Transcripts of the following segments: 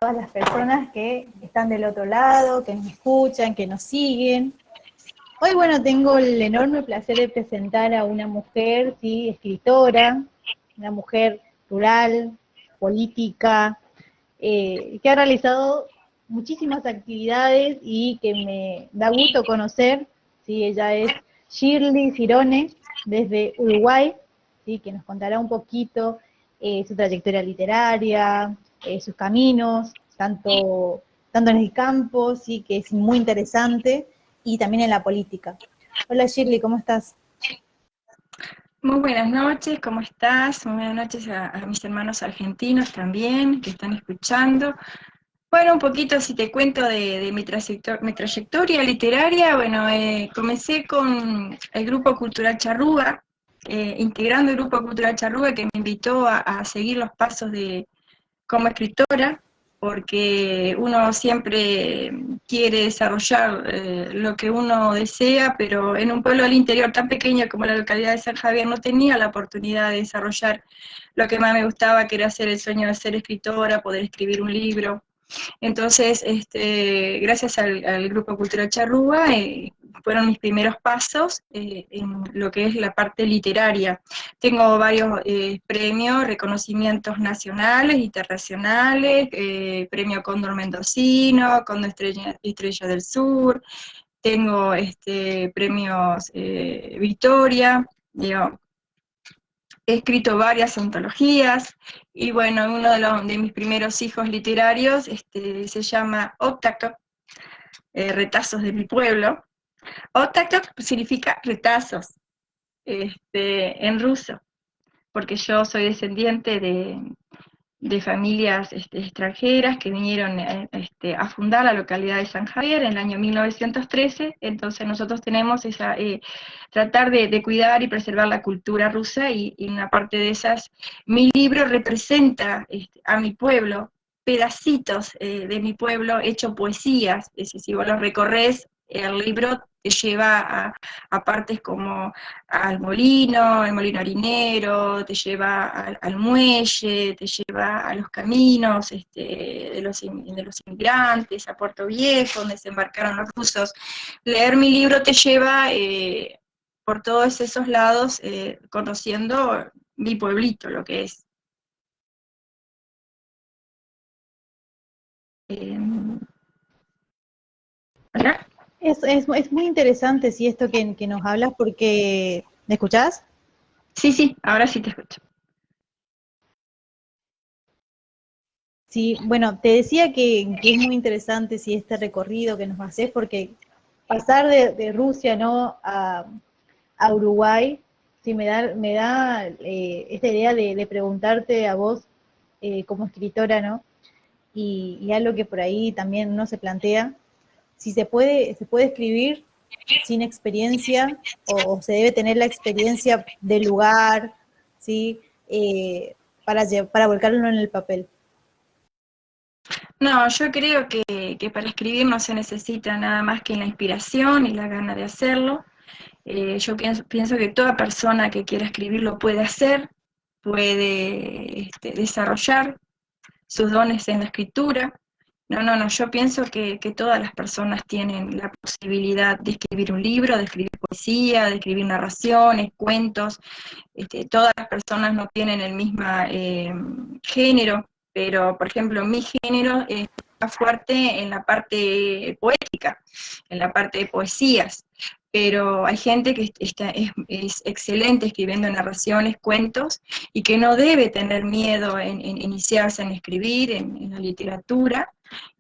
todas las personas que están del otro lado, que nos escuchan, que nos siguen. Hoy, bueno, tengo el enorme placer de presentar a una mujer, sí, escritora, una mujer rural, política, que ha realizado muchísimas actividades y que me da gusto conocer, ¿sí? Ella es Shirley Cirone, desde Uruguay, ¿sí? Que nos contará un poquito su trayectoria literaria, sus caminos, tanto en el campo, ¿sí? Que es muy interesante, y también en la política. Hola Shirley, ¿cómo estás? Muy buenas noches, ¿cómo estás? Muy buenas noches a mis hermanos argentinos también, que están escuchando. Bueno, un poquito si te cuento de mi trayectoria literaria, bueno, comencé con el Grupo Cultural Charrúa, integrando el Grupo Cultural Charrúa que me invitó a seguir los pasos como escritora, porque uno siempre quiere desarrollar lo que uno desea, pero en un pueblo del interior tan pequeño como la localidad de San Javier no tenía la oportunidad de desarrollar lo que más me gustaba, que era hacer el sueño de ser escritora, poder escribir un libro. Entonces, gracias al Grupo Cultural Charrúa, fueron mis primeros pasos en lo que es la parte literaria. Tengo varios premios, reconocimientos nacionales, internacionales, premio Cóndor Mendocino, Cóndor Estrella del Sur, tengo premios Victoria, digo, he escrito varias antologías, y bueno, uno de mis primeros hijos literarios se llama Otakok, Retazos de mi pueblo. Otakok significa retazos en ruso, porque yo soy descendiente de familias extranjeras que vinieron a fundar la localidad de San Javier en el año 1913, entonces nosotros tenemos tratar de cuidar y preservar la cultura rusa, y una parte de esas, mi libro representa a mi pueblo, pedacitos de mi pueblo, hecho poesías, es decir, si vos los recorres, el libro te lleva a partes como al molino, el molino harinero, te lleva al muelle, te lleva a los caminos de los inmigrantes, a Puerto Viejo, donde se embarcaron los rusos. Leer mi libro te lleva por todos esos lados, conociendo mi pueblito, lo que es. Eh, ¿Verdad? Es muy interesante, sí, esto que nos hablas, porque... ¿Me escuchás? Sí, sí, ahora sí te escucho. Sí, bueno, te decía que es muy interesante, sí, este recorrido que nos haces, porque pasar de Rusia, ¿no?, a Uruguay, sí, me da esta idea de preguntarte a vos, como escritora, ¿no? Y algo que por ahí también uno se plantea, si se puede escribir sin experiencia, o se debe tener la experiencia del lugar, ¿sí? Para volcarlo en el papel. No, yo creo que para escribir no se necesita nada más que la inspiración y la gana de hacerlo. Yo pienso que toda persona que quiera escribir lo puede hacer, puede desarrollar sus dones en la escritura. No, no, no, yo pienso que todas las personas tienen la posibilidad de escribir un libro, de escribir poesía, de escribir narraciones, cuentos. Todas las personas no tienen el mismo género, pero por ejemplo mi género está fuerte en la parte poética, en la parte de poesías, pero hay gente que es excelente escribiendo narraciones, cuentos, y que no debe tener miedo en iniciarse en escribir, en la literatura.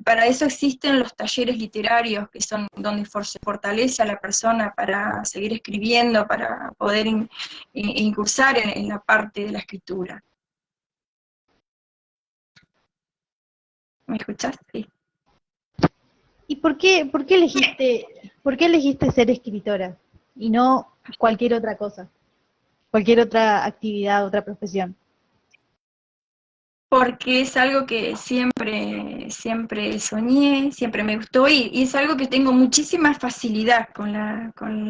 Para eso existen los talleres literarios, que son donde se fortalece a la persona para seguir escribiendo, para poder incursar en la parte de la escritura. ¿Me escuchás? Sí. ¿Y por qué elegiste ser escritora y no cualquier otra cosa, cualquier otra actividad, otra profesión? porque es algo que siempre soñé, siempre me gustó y es algo que tengo muchísima facilidad con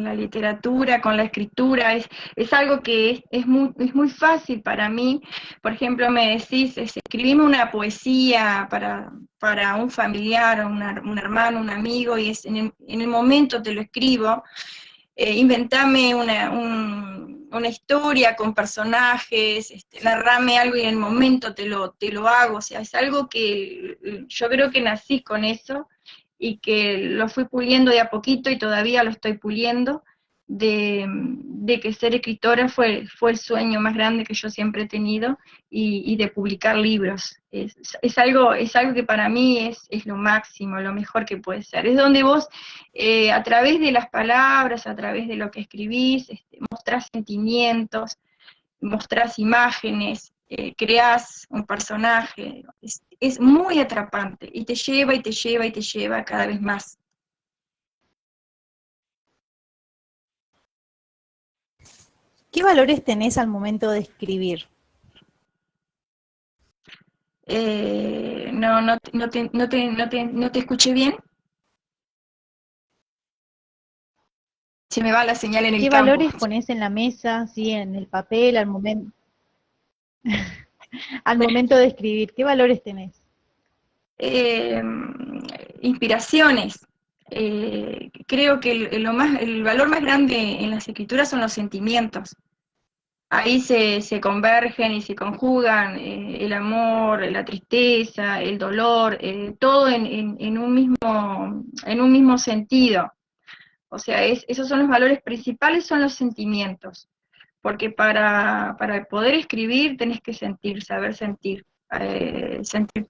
la literatura, con la escritura, es algo que es muy fácil para mí. Por ejemplo, me decís, escribime una poesía para un familiar, un hermano, un amigo, y en el momento te lo escribo. Inventame una historia con personajes, narrame algo y en el momento te lo hago, o sea, es algo que yo creo que nací con eso y que lo fui puliendo de a poquito y todavía lo estoy puliendo, de que ser escritora fue el sueño más grande que yo siempre he tenido y de publicar libros. Es algo que para mí es lo máximo, lo mejor que puede ser. Es donde vos a través de las palabras, a través de lo que escribís, mostrás sentimientos, mostrás imágenes, creás un personaje, es muy atrapante y te lleva y te lleva y te lleva cada vez más. ¿Qué valores tenés al momento de escribir? No te escuché bien, se me va la señal en el ¿Qué campo. valores ponés en la mesa, sí, en el papel, al momento de escribir? ¿Qué valores tenés? eh, Inspiraciones. Creo que el valor más grande en las escrituras son los sentimientos. Ahí se convergen y se conjugan el amor, la tristeza, el dolor, todo en un mismo sentido. O sea, esos son los valores principales, son los sentimientos. Porque para poder escribir tenés que sentir, saber sentir, sentir,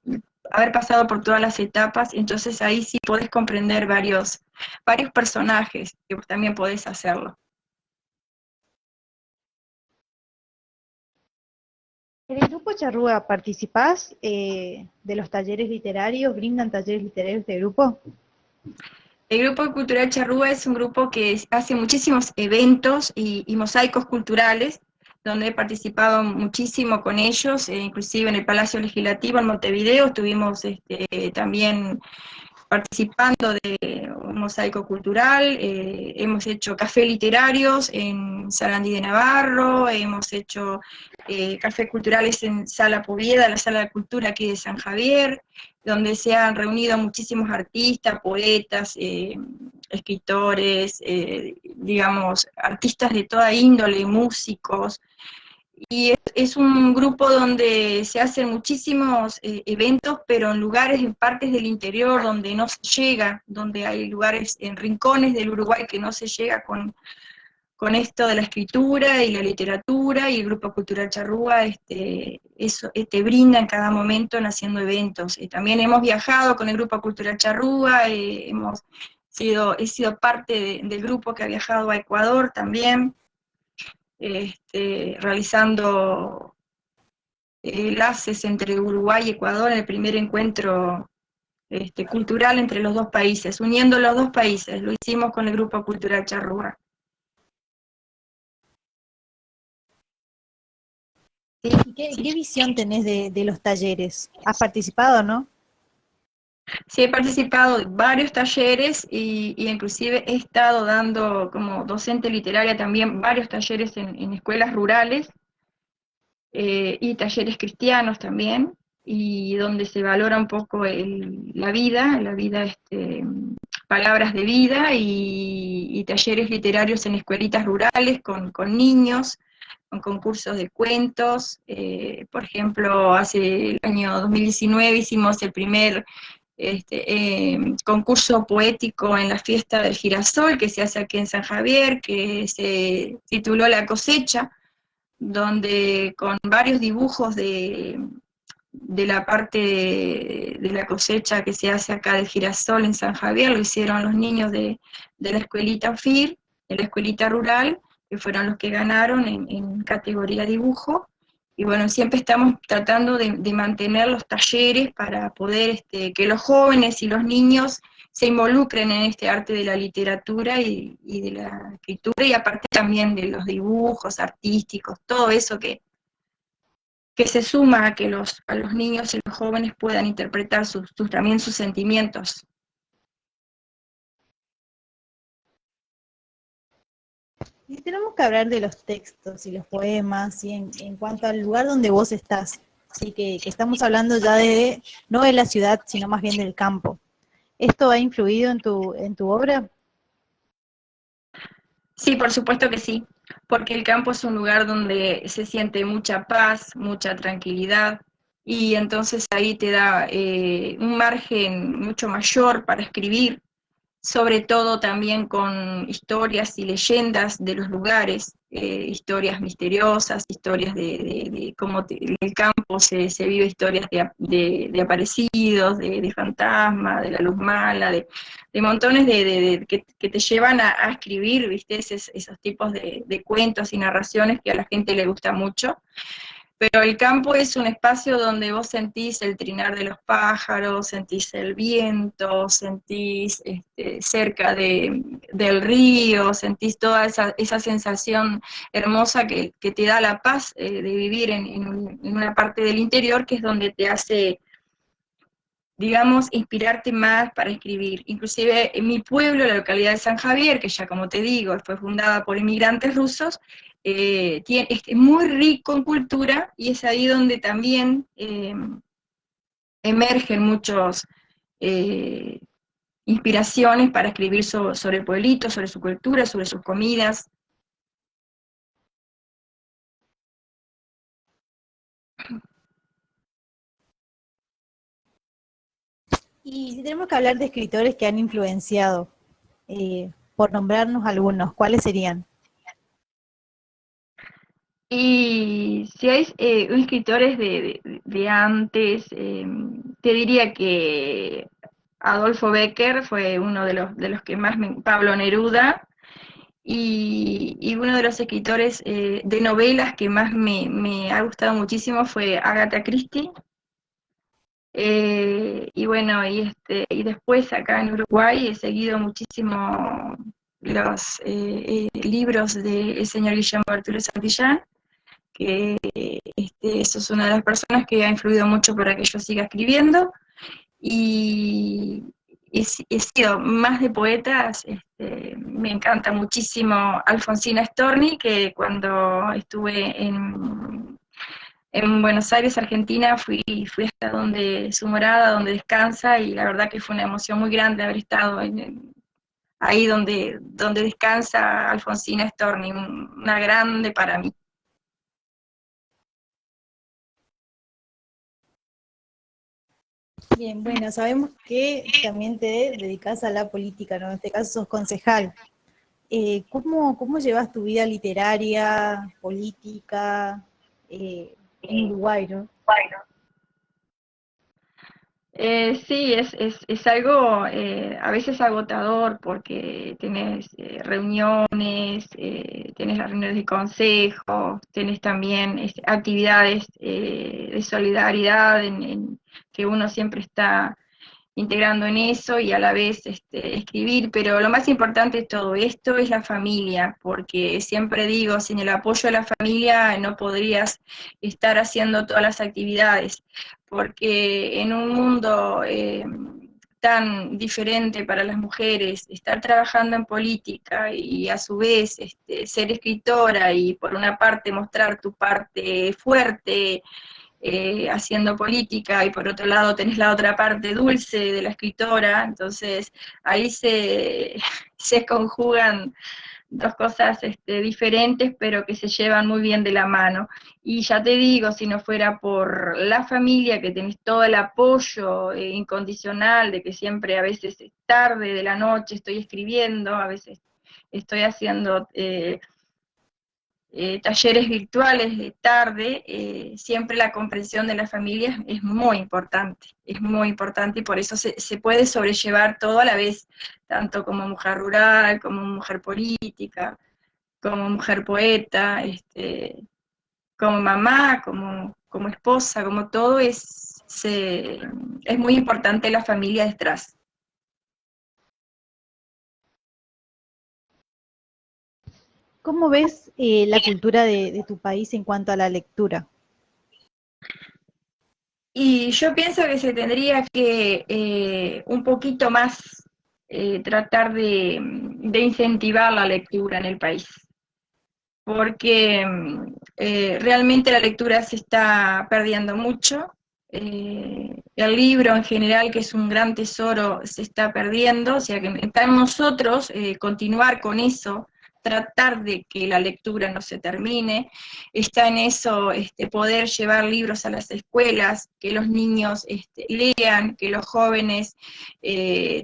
haber pasado por todas las etapas, y entonces ahí sí podés comprender varios personajes, que vos también podés hacerlo. ¿En el grupo Charrúa participás de los talleres literarios? ¿Brindan talleres literarios de grupo? El Grupo Cultural Charrúa es un grupo que hace muchísimos eventos y mosaicos culturales, donde he participado muchísimo con ellos, inclusive en el Palacio Legislativo en Montevideo estuvimos también participando de un mosaico cultural, hemos hecho café literarios en Sarandí de Navarro, hemos hecho cafés culturales en Sala Povieda, la Sala de Cultura aquí de San Javier, donde se han reunido muchísimos artistas, poetas, escritores, digamos, artistas de toda índole, músicos, y es un grupo donde se hacen muchísimos eventos, pero en lugares, en partes del interior donde no se llega, donde hay lugares en rincones del Uruguay que no se llega con esto de la escritura y la literatura, y el Grupo Cultural Charrúa eso, te brinda en cada momento en haciendo eventos. También hemos viajado con el Grupo Cultural Charrúa, he sido parte del grupo que ha viajado a Ecuador también, realizando enlaces entre Uruguay y Ecuador en el primer encuentro cultural entre los dos países, uniendo los dos países. Lo hicimos con el Grupo Cultural Charrúa. Sí, ¿Y sí. qué visión tenés de los talleres? ¿Has participado, no? Sí, he participado en varios talleres y inclusive he estado dando como docente literaria también varios talleres en escuelas rurales, y talleres cristianos también, y donde se valora un poco la vida, palabras de vida, y talleres literarios en escuelitas rurales con niños, con concursos de cuentos. Por ejemplo, hace el año 2019 hicimos el primer concurso poético en la fiesta del girasol que se hace aquí en San Javier, que se tituló La Cosecha, donde con varios dibujos de la parte de la cosecha que se hace acá del girasol en San Javier, lo hicieron los niños de la escuelita FIR, de la escuelita rural, que fueron los que ganaron en categoría dibujo. Y bueno, siempre estamos tratando de mantener los talleres para poder que los jóvenes y los niños se involucren en este arte de la literatura y de la escritura, y aparte también de los dibujos artísticos, todo eso que se suma a que a los niños y los jóvenes puedan interpretar también sus sentimientos. Y tenemos que hablar de los textos y los poemas, y en cuanto al lugar donde vos estás. Así que estamos hablando ya de, no de la ciudad, sino más bien del campo. ¿Esto ha influido en tu obra? Sí, por supuesto que sí, porque el campo es un lugar donde se siente mucha paz, mucha tranquilidad, y entonces ahí te da un margen mucho mayor para escribir, sobre todo también con historias y leyendas de los lugares, historias misteriosas, historias de cómo en el campo se vive historias de aparecidos, de fantasmas, de la luz mala, de montones que te llevan a escribir, ¿viste? Esos tipos de cuentos y narraciones que a la gente le gusta mucho. Pero el campo es un espacio donde vos sentís el trinar de los pájaros, sentís el viento, sentís cerca del río, sentís toda esa sensación hermosa que te da la paz de vivir en una parte del interior que es donde te hace, digamos, inspirarte más para escribir. Inclusive en mi pueblo, la localidad de San Javier, que ya como te digo, fue fundada por inmigrantes rusos, es muy rico en cultura y es ahí donde también emergen muchos eh, inspiraciones para escribir sobre el pueblito, sobre su cultura, sobre sus comidas. Y si tenemos que hablar de escritores que han influenciado, por nombrarnos algunos, ¿cuáles serían? Y si hay escritores de antes, te diría que Adolfo Becker fue uno de los que más Pablo Neruda, y uno de los escritores de novelas que más me ha gustado muchísimo fue Agatha Christie. Y bueno, y después acá en Uruguay he seguido muchísimo los libros del señor Guillermo Arturo Santillán, que eso es una de las personas que ha influido mucho para que yo siga escribiendo, y he sido más de poetas, me encanta muchísimo Alfonsina Storni, que cuando estuve en Buenos Aires, Argentina, fui hasta donde su morada, donde descansa, y la verdad que fue una emoción muy grande haber estado ahí donde descansa Alfonsina Storni, una grande para mí. Bien, bueno, sabemos que también te dedicas a la política, ¿no? En este caso sos concejal. ¿Cómo llevas tu vida literaria, política, en Uruguay, ¿no? Sí, es algo a veces agotador porque tenés reuniones, tenés las reuniones de consejo, tenés también actividades de solidaridad que uno siempre está integrando en eso, y a la vez escribir, pero lo más importante de todo esto es la familia, porque siempre digo, sin el apoyo de la familia no podrías estar haciendo todas las actividades, porque en un mundo tan diferente para las mujeres, estar trabajando en política y a su vez ser escritora y por una parte mostrar tu parte fuerte, haciendo política, y por otro lado tenés la otra parte dulce de la escritora, entonces ahí se conjugan dos cosas diferentes, pero que se llevan muy bien de la mano. Y ya te digo, si no fuera por la familia, que tenés todo el apoyo incondicional, de que siempre a veces es tarde de la noche estoy escribiendo, a veces estoy haciendo talleres virtuales de tarde, siempre la comprensión de la familia es muy importante, y por eso se puede sobrellevar todo a la vez, tanto como mujer rural, como mujer política, como mujer poeta, como mamá, como esposa, como todo es muy importante la familia detrás. ¿Cómo ves la cultura de tu país en cuanto a la lectura? Y yo pienso que se tendría que un poquito más tratar de incentivar la lectura en el país, porque realmente la lectura se está perdiendo mucho. El libro en general, que es un gran tesoro, se está perdiendo, o sea que está en nosotros continuar con eso, tratar de que la lectura no se termine, está en eso poder llevar libros a las escuelas, que los niños lean, que los jóvenes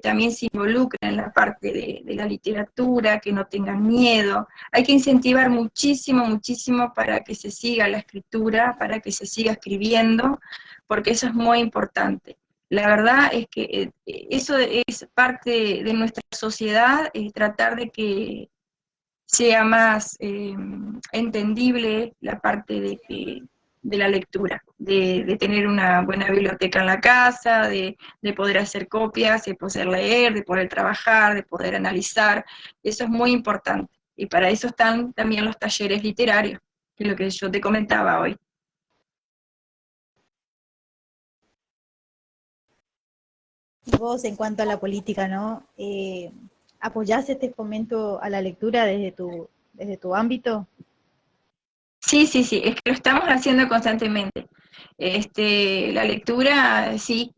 también se involucren en la parte de la literatura, que no tengan miedo. Hay que incentivar muchísimo, muchísimo para que se siga la escritura, para que se siga escribiendo, porque eso es muy importante. La verdad es que eso es parte de nuestra sociedad, tratar de que sea más entendible la parte de la lectura, de tener una buena biblioteca en la casa, de poder hacer copias, de poder leer, de poder trabajar, de poder analizar. Eso es muy importante. Y para eso están también los talleres literarios, que es lo que yo te comentaba hoy. Y vos, en cuanto a la política, ¿no? ¿Apoyás este fomento a la lectura desde tu ámbito? Sí, sí, sí, es que lo estamos haciendo constantemente. La lectura, sí,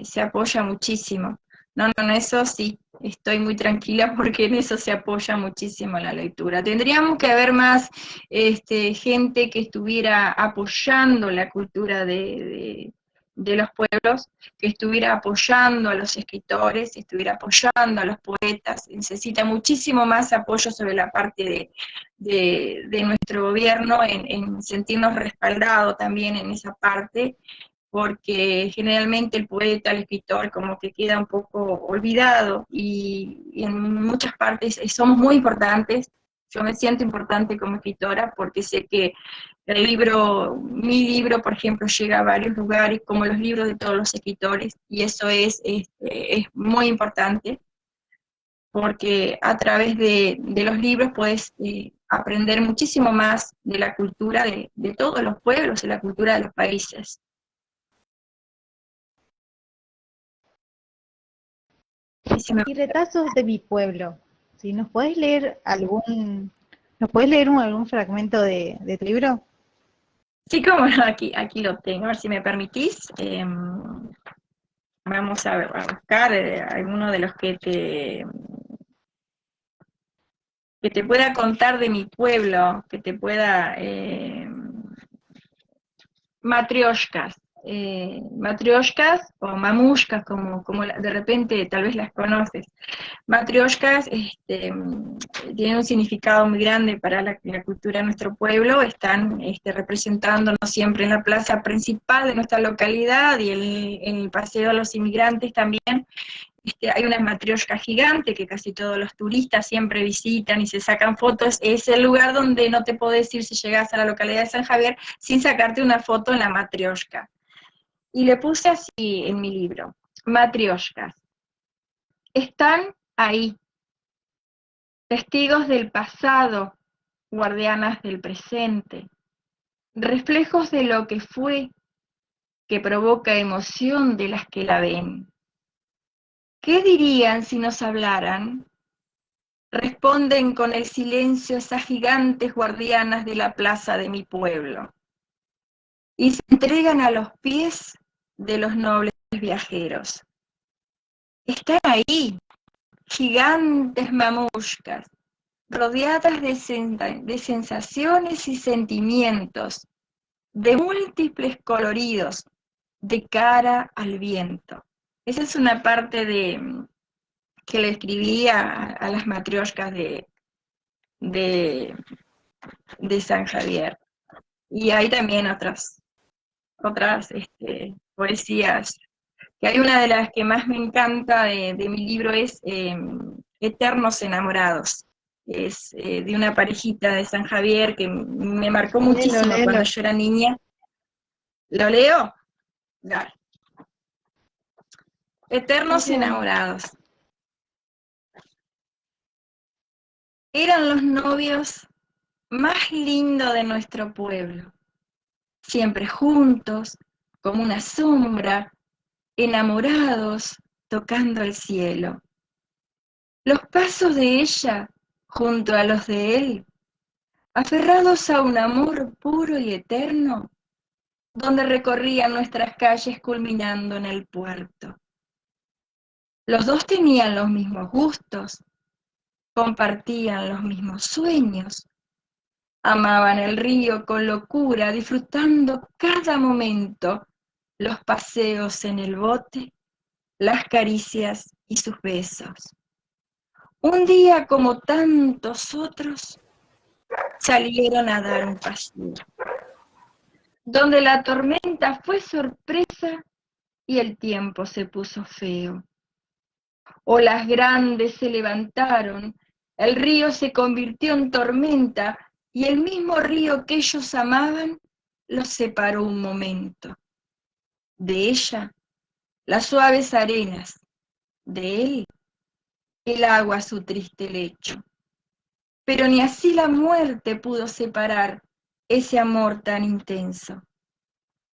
se apoya muchísimo. No, no, no, eso sí, estoy muy tranquila porque en eso se apoya muchísimo la lectura. Tendríamos que haber más gente que estuviera apoyando la cultura de los pueblos, que estuviera apoyando a los escritores, estuviera apoyando a los poetas. Necesita muchísimo más apoyo sobre la parte de nuestro gobierno en sentirnos respaldados también en esa parte, porque generalmente el poeta, el escritor, como que queda un poco olvidado y en muchas partes somos muy importantes. Yo me siento importante como escritora porque sé que mi libro, por ejemplo, llega a varios lugares, como los libros de todos los escritores, y eso es muy importante porque a través de los libros puedes aprender muchísimo más de la cultura de todos los pueblos, de la cultura de los países. Y si me Y retazos de mi pueblo. Si nos podés leer ¿nos podés leer algún fragmento de tu libro? Sí, como no, aquí lo tengo, a ver si me permitís. Vamos a, ver, a buscar alguno de los que te pueda contar de mi pueblo, que te pueda... matrioshkas. Matrioshkas o mamushkas, como de repente tal vez las conoces. Matrioshkas tienen un significado muy grande para la cultura de nuestro pueblo, están representándonos siempre en la plaza principal de nuestra localidad y en el Paseo de los Inmigrantes también. Hay una matrioshka gigante que casi todos los turistas siempre visitan y se sacan fotos. Es el lugar donde no te podés ir si llegas a la localidad de San Javier sin sacarte una foto en la matrioshka. Y le puse así en mi libro, matrioshkas. Están ahí, testigos del pasado, guardianas del presente, reflejos de lo que fue, que provoca emoción de las que la ven. ¿Qué dirían si nos hablaran? Responden con el silencio esas gigantes guardianas de la plaza de mi pueblo, y se entregan a los pies de los nobles viajeros. Están ahí, gigantes mamushkas, rodeadas de sensaciones y sentimientos, de múltiples coloridos, de cara al viento. Esa es una parte que le escribí a las matrioshkas de, de San Javier. Y hay también otras poesías, que hay una de las que más me encanta de mi libro es Eternos Enamorados. Es de una parejita de San Javier que me marcó Léelo, muchísimo léelo. cuando yo era niña. ¿Lo leo? Dale. Sí, Eternos sí. Enamorados. Eran los novios más lindos de nuestro pueblo, siempre juntos, como una sombra, enamorados, tocando el cielo. Los pasos de ella, junto a los de él, aferrados a un amor puro y eterno, donde recorrían nuestras calles culminando en el puerto. Los dos tenían los mismos gustos, compartían los mismos sueños, amaban el río con locura, disfrutando cada momento, los paseos en el bote, las caricias y sus besos. Un día, como tantos otros, salieron a dar un paseo, donde la tormenta fue sorpresa y el tiempo se puso feo. Olas grandes se levantaron, el río se convirtió en tormenta y el mismo río que ellos amaban los separó un momento. De ella, las suaves arenas, de él, el agua su triste lecho. Pero ni así la muerte pudo separar ese amor tan intenso.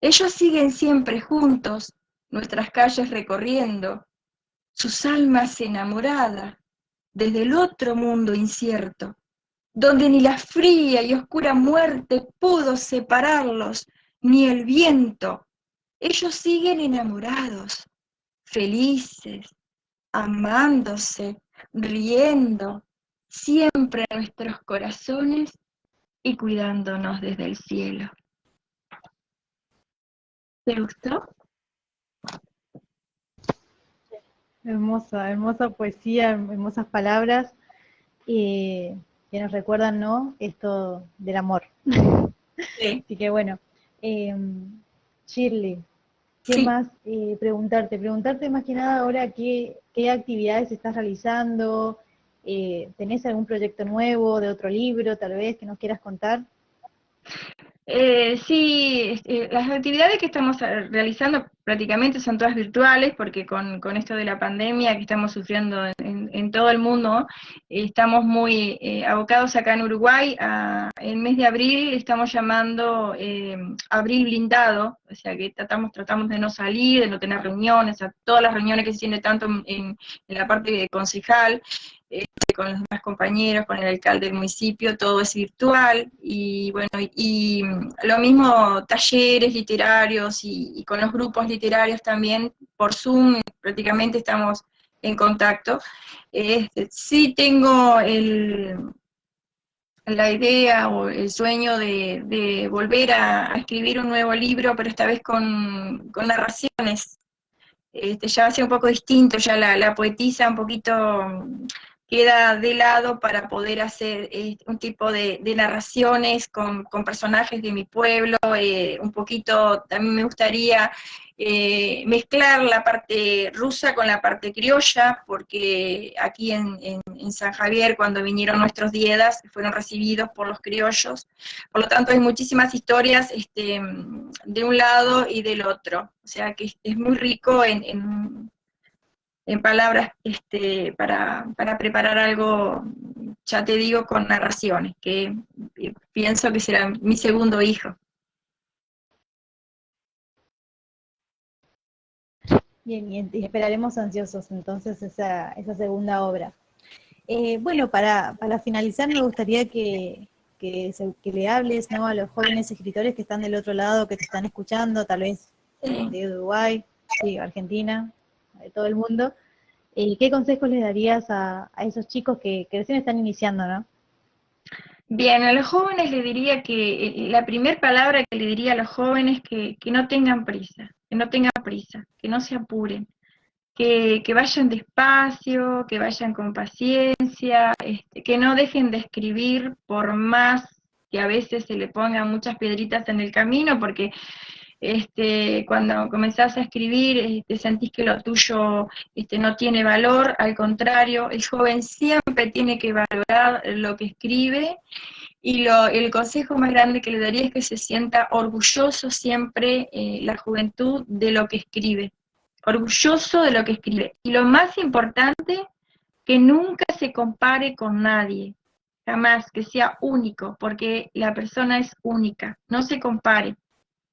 Ellos siguen siempre juntos, nuestras calles recorriendo, sus almas enamoradas, desde el otro mundo incierto, donde ni la fría y oscura muerte pudo separarlos, ni el viento. Ellos siguen enamorados, felices, amándose, riendo, siempre en nuestros corazones y cuidándonos desde el cielo. ¿Te gustó? Hermosa, hermosa poesía, hermosas palabras que nos recuerdan, ¿no? Esto del amor. Sí. Así que bueno, eh, Shirley, ¿qué Sí. más preguntarte? Preguntarte más que nada ahora qué actividades estás realizando, ¿tenés algún proyecto nuevo de otro libro tal vez que nos quieras contar? Sí, las actividades que estamos realizando prácticamente son todas virtuales porque con esto de la pandemia que estamos sufriendo en todo el mundo, estamos muy abocados acá en Uruguay. El mes de abril estamos llamando Abril Blindado, o sea que tratamos de no salir, de no tener reuniones, a todas las reuniones que se tienen tanto en la parte concejal, con los demás compañeros, con el alcalde del municipio, todo es virtual, y bueno, y lo mismo talleres literarios y con los grupos literarios también, por Zoom prácticamente estamos en contacto. Sí tengo la idea o el sueño de volver a escribir un nuevo libro, pero esta vez con narraciones. Ya va a ser un poco distinto, ya la poetisa un poquito queda de lado para poder hacer un tipo de narraciones con personajes de mi pueblo. Un poquito también me gustaría mezclar la parte rusa con la parte criolla, porque aquí en San Javier, cuando vinieron nuestros diedas, fueron recibidos por los criollos. Por lo tanto, hay muchísimas historias de un lado y del otro. O sea que es muy rico en palabras para preparar algo, ya te digo, con narraciones, que pienso que será mi segundo hijo. Bien, bien, y esperaremos ansiosos entonces esa segunda obra. Bueno, para finalizar me gustaría que le hables, ¿no?, a los jóvenes escritores que están del otro lado, que te están escuchando, tal vez de Uruguay, sí, Argentina, de todo el mundo. ¿Qué consejos les darías a esos chicos que recién están iniciando, ¿no? Bien, a los jóvenes le diría que la primera palabra que le diría a los jóvenes que no tengan prisa, que no se apuren, que vayan despacio, que vayan con paciencia, que no dejen de escribir por más que a veces se le pongan muchas piedritas en el camino, porque cuando comenzás a escribir sentís que lo tuyo no tiene valor. Al contrario, el joven siempre tiene que valorar lo que escribe, y el consejo más grande que le daría es que se sienta orgulloso siempre la juventud de lo que escribe, orgulloso de lo que escribe. Y lo más importante, que nunca se compare con nadie, jamás, que sea único, porque la persona es única, no se compare.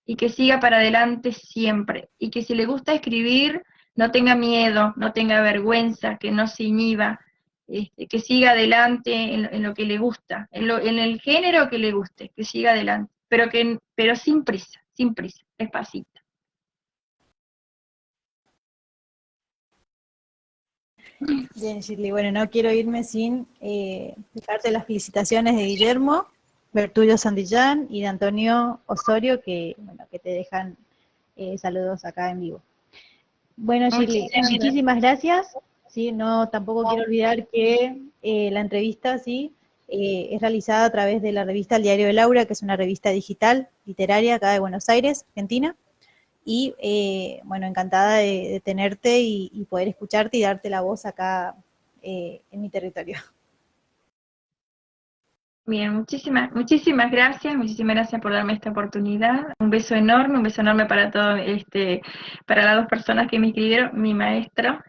y que siga para adelante siempre, y que si le gusta escribir, no tenga miedo, no tenga vergüenza, que no se inhiba, que siga adelante en lo que le gusta, en el género que le guste, que siga adelante, pero sin prisa, despacito. Bien, Shirley, bueno, no quiero irme sin dejarte las felicitaciones de Guillermo, Bertullo Santillán y de Antonio Osorio, que, bueno, que te dejan saludos acá en vivo. Bueno, Shirley, muchísimas gracias. Sí, no, tampoco quiero olvidar que la entrevista, sí, es realizada a través de la revista El Diario de Laura, que es una revista digital, literaria, acá de Buenos Aires, Argentina. Y bueno, encantada de tenerte y poder escucharte y darte la voz acá en mi territorio. Bien, muchísimas gracias por darme esta oportunidad. Un beso enorme para todo, para las dos personas que me escribieron, mi maestro,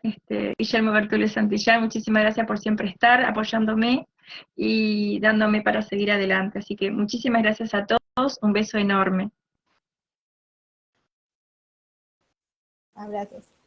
Guillermo Bertulio Santillán, muchísimas gracias por siempre estar apoyándome y dándome para seguir adelante. Así que muchísimas gracias a todos, un beso enorme. Abrazos.